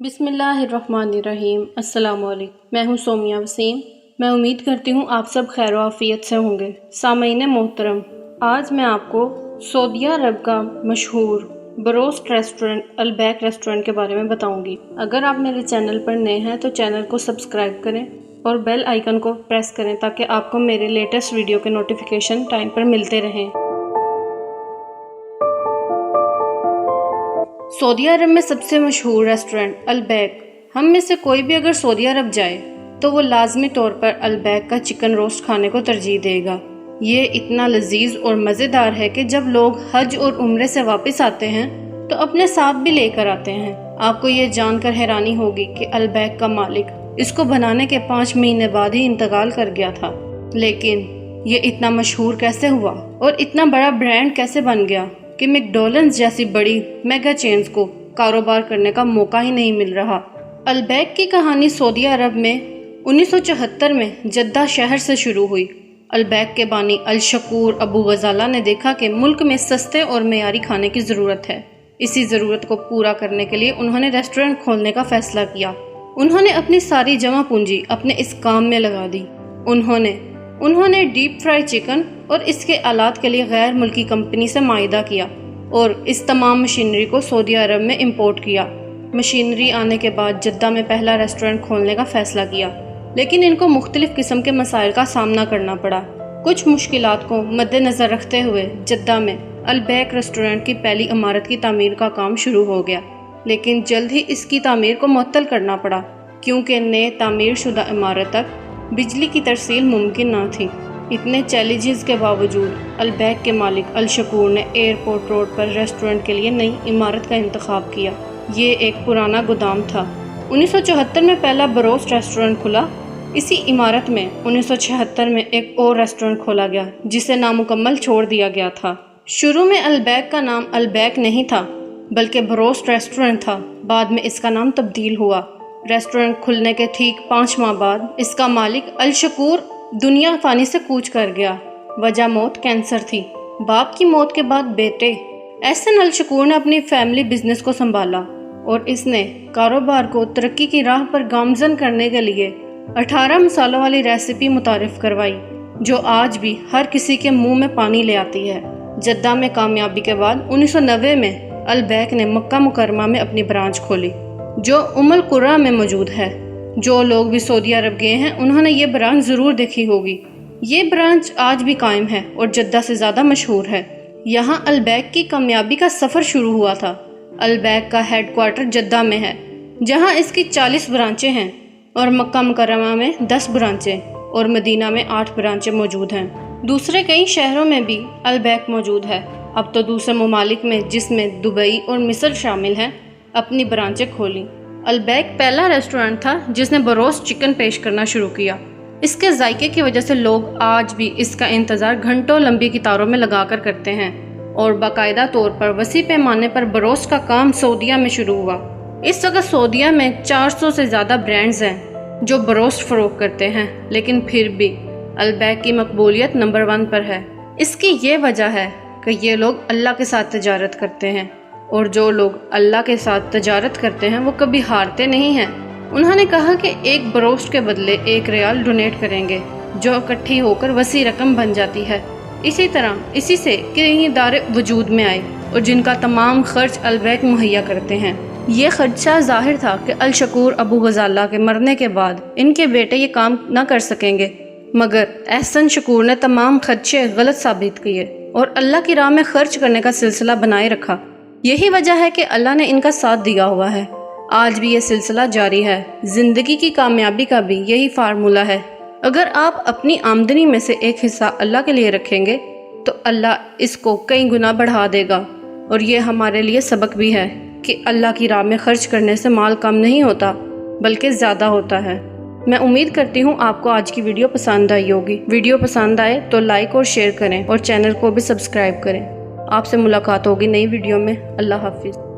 बिस्मिल्लाहिर्रहमानिर्रहीम। अस्सलाम वालेकुम। मैं हूँ सोमिया वसीम। मैं उम्मीद करती हूँ आप सब खैर आफियत से होंगे। सामईन मोहतरम, आज मैं आपको सऊदी अरब का मशहूर बरोस्ट रेस्टोरेंट अलबैक रेस्टोरेंट के बारे में बताऊंगी। अगर आप मेरे चैनल पर नए हैं तो चैनल को सब्सक्राइब करें और बेल आइकन को प्रेस करें ताकि आपको मेरे लेटेस्ट वीडियो के नोटिफिकेशन टाइम पर मिलते रहें। सऊदी अरब में सबसे मशहूर रेस्टोरेंट अलबैक। हम में से कोई भी अगर सऊदी अरब जाए तो वो लाजमी तौर पर अलबैक का चिकन रोस्ट खाने को तरजीह देगा। ये इतना लजीज और मज़ेदार है कि जब लोग हज और उम्रे से वापस आते हैं तो अपने साथ भी लेकर आते हैं। आपको ये जानकर हैरानी होगी कि अलबैक का मालिक इसको बनाने के 5 महीने बाद ही इंतकाल कर गया था, लेकिन ये इतना मशहूर कैसे हुआ और इतना बड़ा ब्रांड कैसे बन गया कि मैकडॉनल्ड्स जैसी बड़ी मेगा चेन्स को कारोबार करने का मौका ही नहीं मिल रहा। अलबैक की कहानी सऊदी अरब में 1974 में जद्दा शहर से शुरू हुई। अलबैक के बानी अल शकूर अबू गजाला ने देखा कि मुल्क में सस्ते और मेयारी खाने की ज़रूरत है। इसी ज़रूरत को पूरा करने के लिए उन्होंने रेस्टोरेंट खोलने का फैसला किया। उन्होंने अपनी सारी जमा पूंजी अपने इस काम में लगा दी। उन्होंने डीप फ्राई चिकन और इसके आलात के लिए गैर मुल्की कंपनी से माहिदा किया और इस तमाम मशीनरी को सऊदी अरब में इंपोर्ट किया। मशीनरी आने के बाद जद्दा में पहला रेस्टोरेंट खोलने का फैसला किया, लेकिन इनको मुख्तलिफ किस्म के मसाइल का सामना करना पड़ा। कुछ मुश्किलात को मद्देनज़र रखते हुए जद्दा में अलबैक रेस्टोरेंट की पहली इमारत की तामीर का काम शुरू हो गया, लेकिन जल्द ही इसकी तामीर को मुअत्तल करना पड़ा क्योंकि नए तामीर शुदा इमारत तक बिजली की तरसील मुमकिन न थी। इतने चैलेंजेस के बावजूद अलबैक के मालिक अल शकूर ने एयरपोर्ट रोड पर रेस्टोरेंट के लिए नई इमारत का इंतखाब किया। ये एक पुराना गोदाम था। 1974 में पहला बरोस्ट रेस्टोरेंट खुला। इसी इमारत में 1976 में एक और रेस्टोरेंट खोला गया जिसे नामुकम्मल छोड़ दिया गया था। शुरू में अलबैक का नाम अलबैक नहीं था बल्कि बरोस्ट रेस्टोरेंट था। बाद में इसका नाम तब्दील हुआ। रेस्टोरेंट खुलने के ठीक 5 माह बाद इसका मालिक अल शकूर दुनिया फानी से कूच कर गया। वजह मौत कैंसर थी। बाप की मौत के बाद बेटे एहसन अल शकूर ने अपनी फैमिली बिजनेस को संभाला और इसने कारोबार को तरक्की की राह पर गामजन करने के लिए 18 मसालों वाली रेसिपी मुतारिफ करवाई जो आज भी हर किसी के मुंह में पानी ले आती है। जद्दा में कामयाबी के बाद 1990 में अलबैक ने मक्का मुकरमा में अपनी ब्रांच खोली जो उम्मुल कुरा में मौजूद है। जो लोग भी सऊदी अरब गए हैं उन्होंने ये ब्रांच ज़रूर देखी होगी। ये ब्रांच आज भी कायम है और जद्दा से ज़्यादा मशहूर है। यहाँ अलबैक की कामयाबी का सफ़र शुरू हुआ था। अलबैक का हेडक्वार्टर जद्दा में है जहाँ इसकी 40 ब्रांचें हैं और मक्का मुकरमा में 10 ब्रांचें और मदीना में 8 ब्रांचें मौजूद हैं। दूसरे कई शहरों में भी अलबैक मौजूद है। अब तो दूसरे ममालिक में जिसमें दुबई और मिस्र शामिल हैं अपनी ब्रांचें खोली। अलबैक पहला रेस्टोरेंट था जिसने बरोस्ट चिकन पेश करना शुरू किया। इसके जायके की वजह से लोग आज भी इसका इंतज़ार घंटों लंबी कतारों में लगाकर करते हैं और बाकायदा तौर पर वसी पैमाने पर बरोस्ट का काम सऊदीया में शुरू हुआ। इस वक्त सऊदीया में 400 से ज़्यादा ब्रांड्स हैं जो बरोस्ट फ़रोख्त करते हैं, लेकिन फिर भी अलबैक की मकबूलियत नंबर 1 पर है। इसकी ये वजह है कि ये लोग अल्लाह के साथ तजारत करते हैं और जो लोग अल्लाह के साथ तजारत करते हैं वो कभी हारते नहीं हैं। उन्होंने कहा कि एक बरोस्ट के बदले 1 रियाल डोनेट करेंगे जो इकट्ठी होकर वसी रकम बन जाती है। इसी से कई इदारे वजूद में आए और जिनका तमाम खर्च अलबैक मुहैया करते हैं। ये खर्चा जाहिर था कि अल शकूर अबू गजाला के मरने के बाद इनके बेटे ये काम न कर सकेंगे, मगर एहसन शकूर ने तमाम खर्चे गलत साबित किए और अल्लाह की राह में खर्च करने का सिलसिला बनाए रखा। यही वजह है कि अल्लाह ने इनका साथ दिया हुआ है। आज भी ये सिलसिला जारी है। ज़िंदगी की कामयाबी का भी यही फार्मूला है। अगर आप अपनी आमदनी में से एक हिस्सा अल्लाह के लिए रखेंगे तो अल्लाह इसको कई गुना बढ़ा देगा। और ये हमारे लिए सबक भी है कि अल्लाह की राह में खर्च करने से माल कम नहीं होता बल्कि ज़्यादा होता है। मैं उम्मीद करती हूँ आपको आज की वीडियो पसंद आई होगी। वीडियो पसंद आए तो लाइक और शेयर करें और चैनल को भी सब्सक्राइब करें। आपसे मुलाकात होगी नई वीडियो में। अल्लाह हाफिज़।